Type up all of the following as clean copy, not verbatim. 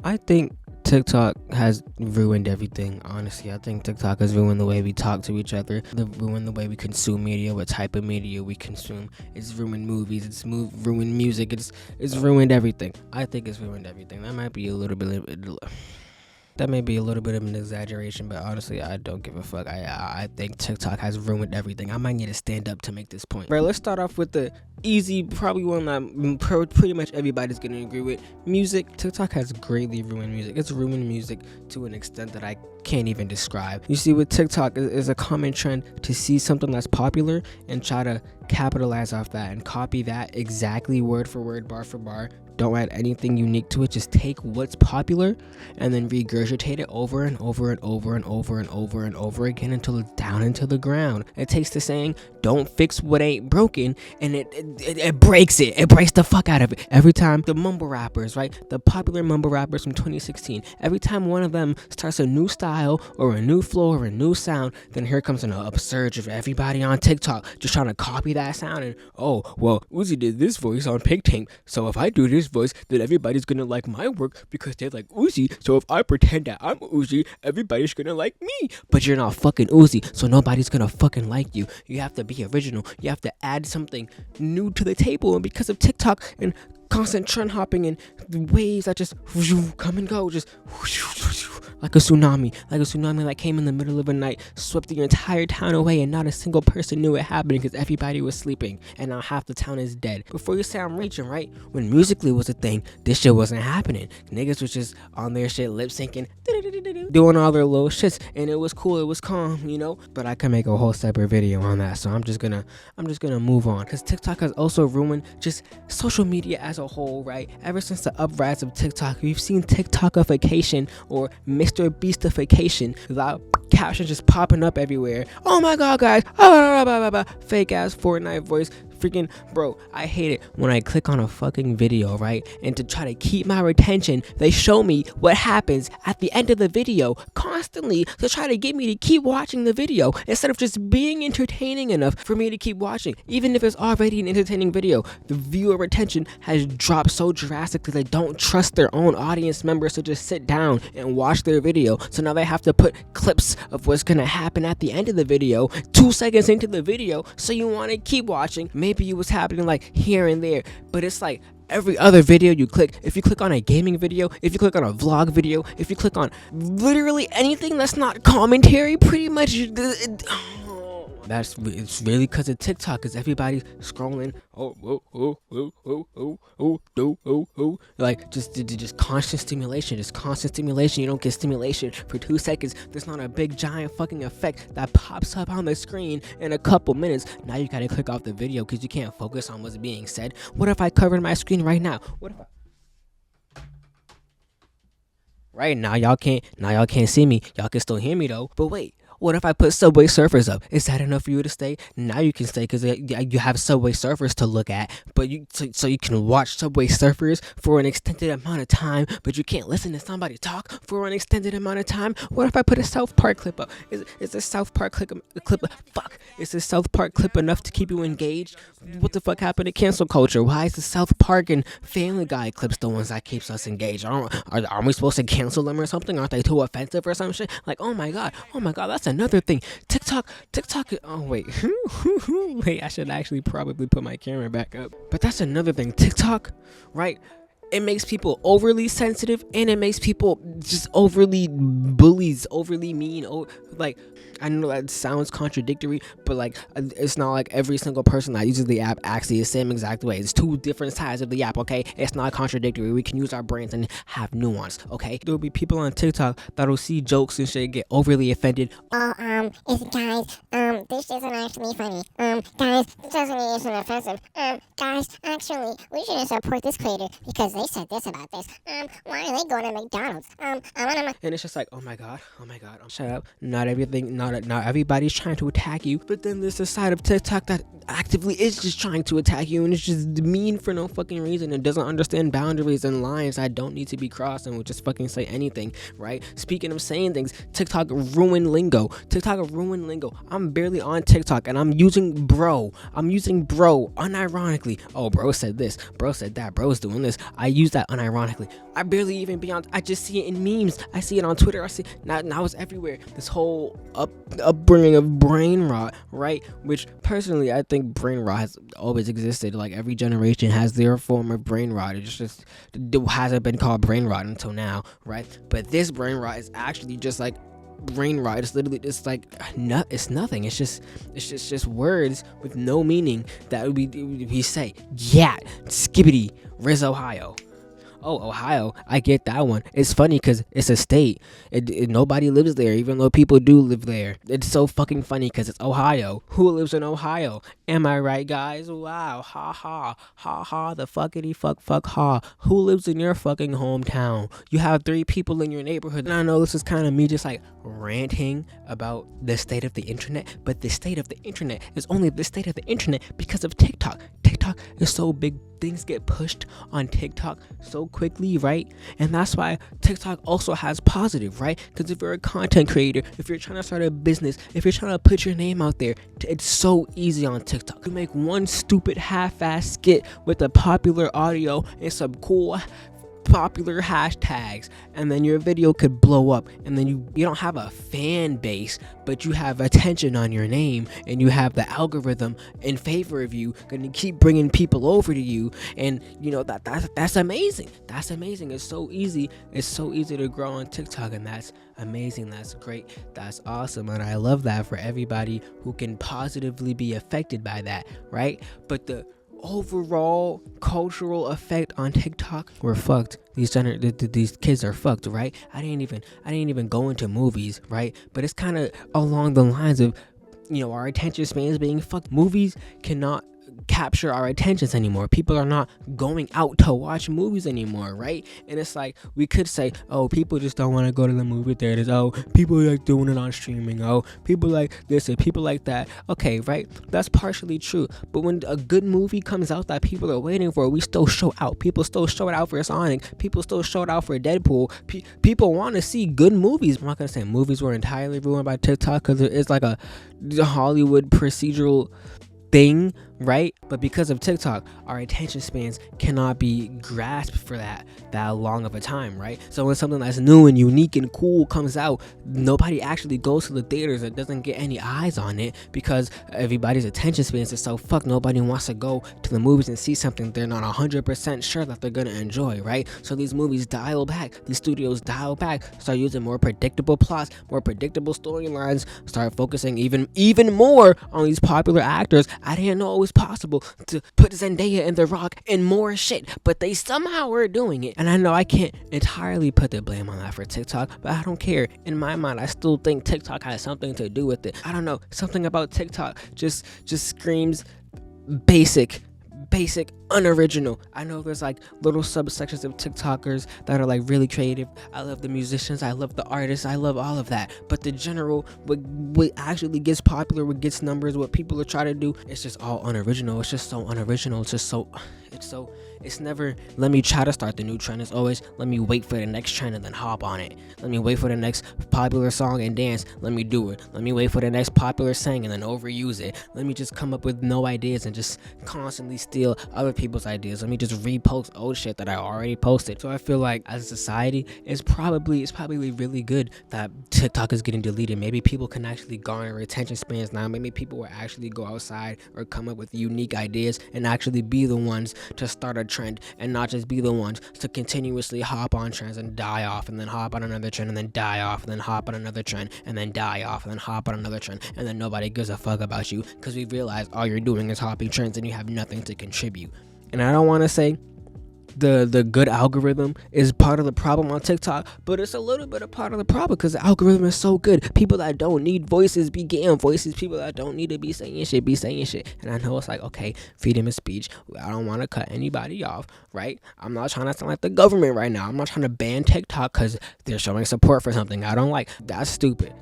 I think TikTok has ruined everything. Honestly, I think TikTok has ruined the way we talk to each other, ruined the way we consume media, what type of media we consume. It's ruined movies. Ruined music. It's ruined everything. I think it's ruined everything. That might be a little bit. That may be a little bit of an exaggeration, but honestly, I don't give a fuck. I think TikTok has ruined everything. I might need to stand up to make this point. Right, let's start off with the easy, probably one that pretty much everybody's gonna agree with. Music. TikTok has greatly ruined music. It's ruined music to an extent that I can't even describe. You see, with TikTok, is a common trend to see something that's popular and try to capitalize off that and copy that exactly word for word, bar for bar. Don't add anything unique to it. Just take what's popular and then regurgitate it over and over and over and over and over and over again until it's down into the ground. It takes the saying, don't fix what ain't broken, and it breaks it. It breaks the fuck out of it. Every time the mumble rappers, right? The popular mumble rappers from 2016, every time one of them starts a new style or a new flow or a new sound, then here comes an upsurge of everybody on TikTok just trying to copy that sound. And oh, well, Uzi did this voice on Pig Tank, so if I do this voice, then everybody's gonna like my work because they like Uzi. So if I pretend that I'm Uzi, everybody's gonna like me. But you're not fucking Uzi, so nobody's gonna fucking like you. You have to be original. You have to add something new to the table. And because of TikTok and constant trend hopping and the waves that just come and go, just like a tsunami that came in the middle of the night, swept the entire town away, and not a single person knew it happened because everybody was sleeping, and now half the town is dead. Before you say I'm reaching, right? When Musical.ly was a thing, this shit wasn't happening. Niggas was just on their shit, lip syncing, doing all their little shits, and it was cool, it was calm, you know. But I can make a whole separate video on that, so I'm just gonna move on, because TikTok has also ruined just social media as a whole, right? Ever since the uprise of TikTok, we've seen TikTokification or Mr. Beastification, without captions just popping up everywhere. Oh my god, guys, fake ass Fortnite voice. Freaking bro, I hate it when I click on a fucking video, right? And to try to keep my retention, they show me what happens at the end of the video constantly to try to get me to keep watching the video instead of just being entertaining enough for me to keep watching. Even if it's already an entertaining video, the viewer retention has dropped so drastically they don't trust their own audience members to just sit down and watch their video. So now they have to put clips of what's gonna happen at the end of the video 2 seconds into the video, so you want to keep watching. Maybe it was happening like here and there, but it's like every other video you click. If you click on a gaming video, if you click on a vlog video, if you click on literally anything that's not commentary, pretty much it's really because of TikTok, because everybody's scrolling, like just constant stimulation, You don't get stimulation for 2 seconds. There's not a big giant fucking effect that pops up on the screen in a couple minutes. Now you gotta click off the video because you can't focus on what's being said. What if I covered my screen right now? Right now y'all can't see me. Y'all can still hear me though. But wait, what if I put Subway Surfers up? Is that enough for you to stay? Now you can stay because you have Subway Surfers to look at, but so you can watch Subway Surfers for an extended amount of time, but you can't listen to somebody talk for an extended amount of time. What if I put a South Park clip up? Is the South Park clip? Fuck! Is the South Park clip enough to keep you engaged? What the fuck happened to cancel culture? Why is the South Park and Family Guy clips the ones that keeps us engaged? Are we supposed to cancel them or something? Aren't they too offensive or some shit? Like, oh my god, that's another thing. TikTok. Oh wait, wait. I should actually probably put my camera back up. But that's another thing. TikTok, right? It makes people overly sensitive, and it makes people just overly bullies, overly mean. Like, I know that sounds contradictory, but like, it's not like every single person that uses the app acts the same exact way. It's two different sides of the app, okay? It's not contradictory. We can use our brains and have nuance, okay? There'll be people on TikTok that'll see jokes and shit, get overly offended. This isn't actually funny. Guys, this doesn't isn't offensive. Guys, actually, we shouldn't support this creator because they said this about this. Why are they going to McDonald's? And it's just like, oh my god, shut up. Not everybody's trying to attack you, but then there's a side of TikTok that actively is just trying to attack you, and it's just mean for no fucking reason. It doesn't understand boundaries and lines that don't need to be crossed, and will just fucking say anything, right? Speaking of saying things, TikTok ruined lingo. I'm barely literally on TikTok and I'm using bro unironically. Oh, bro said this, bro said that, bro's doing this. I use that unironically. I barely even be on, I just see it in memes. I see it on Twitter. I see now it's everywhere. This whole upbringing of brain rot, right? Which personally I think brain rot has always existed. Like every generation has their form of brain rot. It just hasn't been called brain rot until now, right? But this brain rot is actually just like brain rot. It's literally just like it's nothing. It's just words with no meaning that we say. Yeah, skibbity, Riz, Ohio. Oh, Ohio, I get that one. It's funny because it's a state. Nobody lives there, even though people do live there. It's so fucking funny because it's Ohio. Who lives in Ohio? Am I right, guys? Wow, ha ha, ha ha, the fuckity fuck ha. Who lives in your fucking hometown? You have 3 people in your neighborhood. And I know this is kind of me just like ranting about the state of the internet, but the state of the internet is only the state of the internet because of TikTok. TikTok is so big. Things get pushed on TikTok so quickly, right? And that's why TikTok also has positive, right? Because if you're a content creator, if you're trying to start a business, if you're trying to put your name out there, it's so easy on TikTok. You make one stupid half-ass skit with a popular audio and some cool popular hashtags, and then your video could blow up, and then you don't have a fan base, but you have attention on your name, and you have the algorithm in favor of you, gonna keep bringing people over to you, and you know that's amazing. That's amazing. It's so easy to grow on TikTok, and that's amazing. That's great. That's awesome, and I love that for everybody who can positively be affected by that, right? But the overall cultural effect on TikTok, we're fucked. These kids are fucked, right? I didn't even go into movies, right? But it's kind of along the lines of, you know, our attention spans being fucked. Movies cannot capture our attentions anymore. People are not going out to watch movies anymore, right? And it's like, we could say, oh, people just don't want to go to the movie theaters. Oh, people like doing it on streaming. Oh, people like this and people like that. Okay, right? That's partially true. But when a good movie comes out that people are waiting for, we still show out. People still show it out for Sonic. People still show it out for Deadpool. People want to see good movies. I'm not going to say movies were entirely ruined by TikTok because it's like a Hollywood procedural thing, right? But because of TikTok, our attention spans cannot be grasped for that long of a time, right? So when something that's new and unique and cool comes out, nobody actually goes to the theaters. It doesn't get any eyes on it because everybody's attention spans are so fucked. Nobody wants to go to the movies and see something they're not 100% sure that they're gonna enjoy, right? So these movies dial back, these studios dial back, start using more predictable plots, more predictable storylines, start focusing even more on these popular actors. I didn't know it was possible to put Zendaya and The Rock in more shit, but they somehow were doing it. And I know I can't entirely put the blame on that for TikTok, but I don't care. In my mind, I still think TikTok has something to do with it. I don't know, something about TikTok just screams basic, unoriginal. I know there's like little subsections of TikTokers that are like really creative. I love the musicians, I love the artists, I love all of that. But the general, what actually gets popular, what gets numbers, what people are trying to do, it's just all unoriginal. It's just so unoriginal. It's never, let me try to start the new trend. It's always, let me wait for the next trend and then hop on it. Let me wait for the next popular song and dance. Let me do it. Let me wait for the next popular song and then overuse it. Let me just come up with no ideas and just constantly steal other people's ideas. Let me just repost old shit that I already posted. So I feel like as a society, it's probably really good that TikTok is getting deleted. Maybe people can actually garner attention spans now. Maybe people will actually go outside or come up with unique ideas and actually be the ones to start a trend and not just be the ones to continuously hop on trends and die off and then hop on another trend and then die off and then hop on another trend and then die off and then hop on another trend and then nobody gives a fuck about you because we realize all you're doing is hopping trends and you have nothing to contribute. And I don't want to say the good algorithm is part of the problem on TikTok, but it's a little bit of part of the problem because the algorithm is so good. People that don't need voices be getting voices. People that don't need to be saying shit. And I know it's like, okay, freedom of speech. I don't want to cut anybody off, right? I'm not trying to sound like the government right now. I'm not trying to ban TikTok because they're showing support for something I don't like. That's stupid.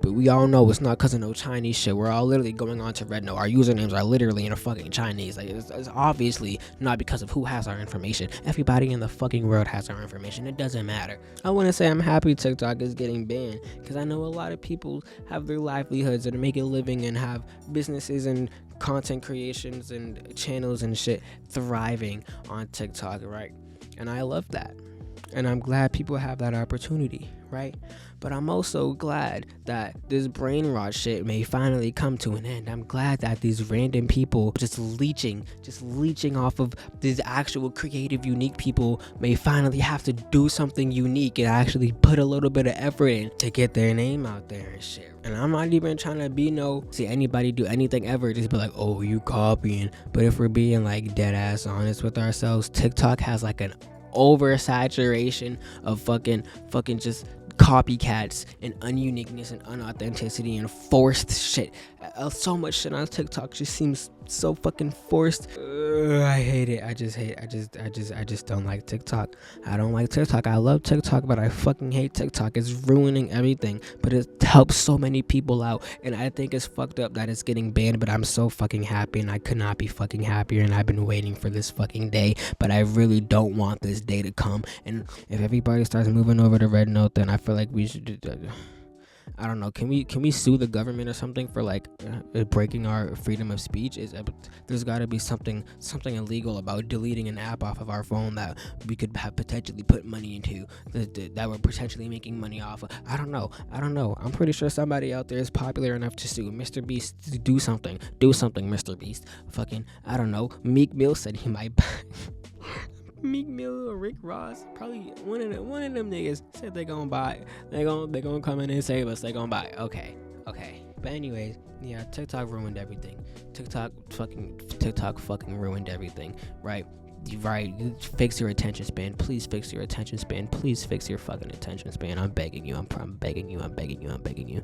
We all know it's not because of no Chinese shit. We're all literally going on to Redno. Our usernames are literally in a fucking Chinese. Like it's obviously not because of who has our information. Everybody in the fucking world has our information. It doesn't matter. I want to say I'm happy TikTok is getting banned, because I know a lot of people have their livelihoods and make a living and have businesses and content creations and channels and shit thriving on TikTok, right? And I love that. And I'm glad people have that opportunity, right? But I'm also glad that this brain rot shit may finally come to an end. I'm glad that these random people just leeching off of these actual creative, unique people may finally have to do something unique and actually put a little bit of effort in to get their name out there and shit. And I'm not even trying to see anybody do anything ever, just be like, oh, you copying. But if we're being like dead ass honest with ourselves, TikTok has like an oversaturation of fucking just copycats and ununiqueness and unauthenticity and forced shit. So much shit on TikTok just seems so fucking forced. I hate it. I just don't like TikTok. I don't like TikTok. I love TikTok, but I fucking hate TikTok. It's ruining everything, but it helps so many people out, and I think it's fucked up that it's getting banned, but I'm so fucking happy, and I could not be fucking happier, and I've been waiting for this fucking day, but I really don't want this day to come. And if everybody starts moving over to Red Note, then I feel like we should I don't know. Can we sue the government or something for like breaking our freedom of speech? There's got to be something illegal about deleting an app off of our phone that we could have potentially put money into, that we're potentially making money off of. I don't know. I'm pretty sure somebody out there is popular enough to sue Mr. Beast. Do something, Mr. Beast. Fucking, I don't know. Meek Mill said he might. Meek Mill or Rick Ross, probably one of them niggas said they gonna buy. They gonna come in and save us. They gonna buy. Okay. But anyways, yeah, TikTok ruined everything. TikTok fucking ruined everything. Right. Fix your attention span. Please fix your attention span. Please fix your fucking attention span. I'm begging you. I'm begging you.